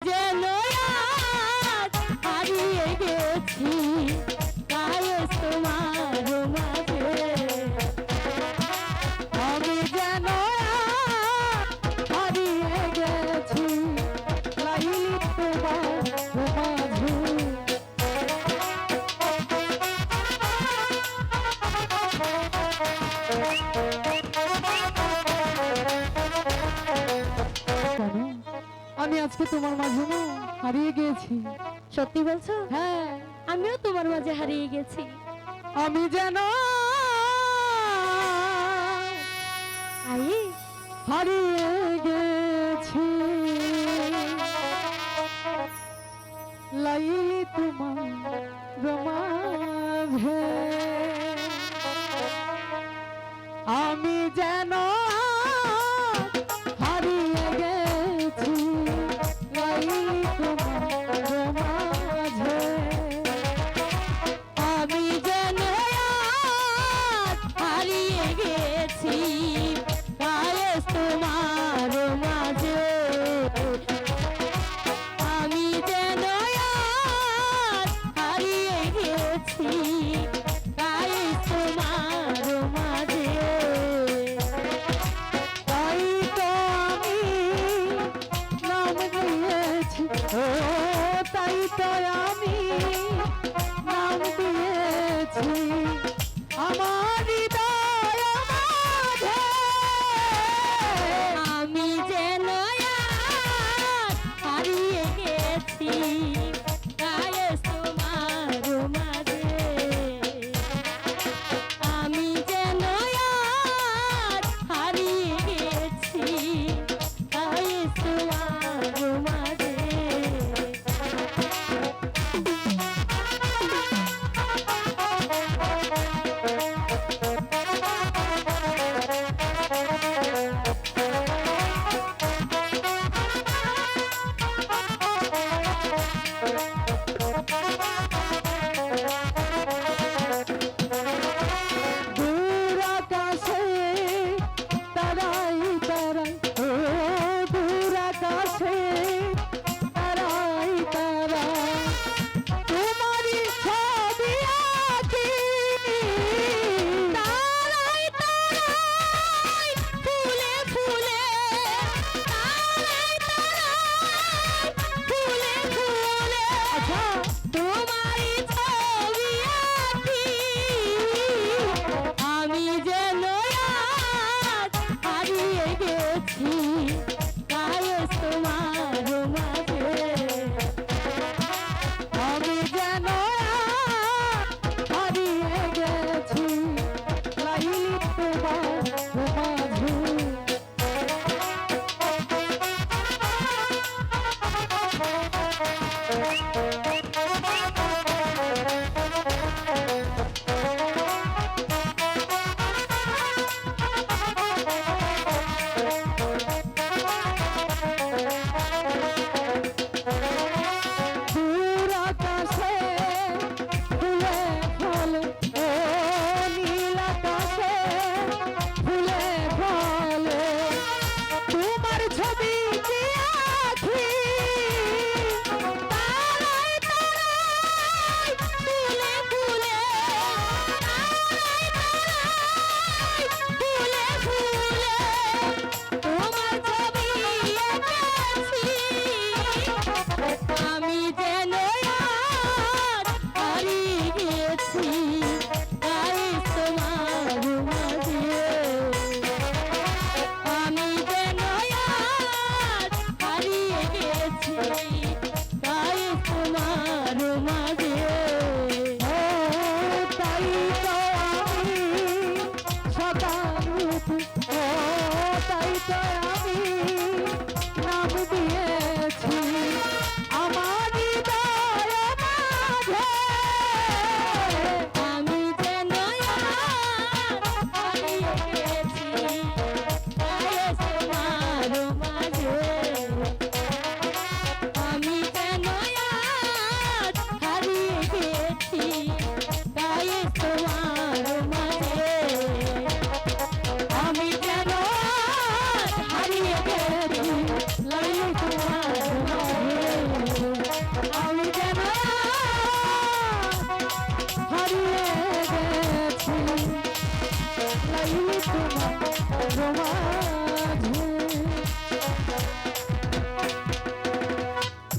যেন আজ হারিয়ে গেছি কায়েস তোমার মাঝে, আমি যেন আজ হারিয়ে গেছি লাইলি তোমার মাঝে। আমি আজকে তোমার মাঝে না হারিয়ে গিয়েছি। সত্যি বলছো? হ্যাঁ, আমিও তোমার মাঝে হারিয়ে গেছি। আমি যেন আইস হারিয়ে গেছি লাইলি তোমার মাঝে, আমি যেন হারিয়ে গেছি লাইলি তোমার মাঝে, আমি যেন আজ হারিয়ে গেছি কায়েস তোমার মাঝে, আমি যেন আজ হারিয়ে গেছি কায়েস তোমার মাঝে। তাই তো আমি নাম দিয়েছি, ও তাই তো আমি নাম দিয়েছি আমার হৃদয় মাঝে, আমি যেন আজ হারিয়ে গেছি কায়েস তোমার মাঝে, আমি যেন আজ হারিয়ে গেছি কায়েস তোমার মাঝে। পাইনি তোমার মাঝে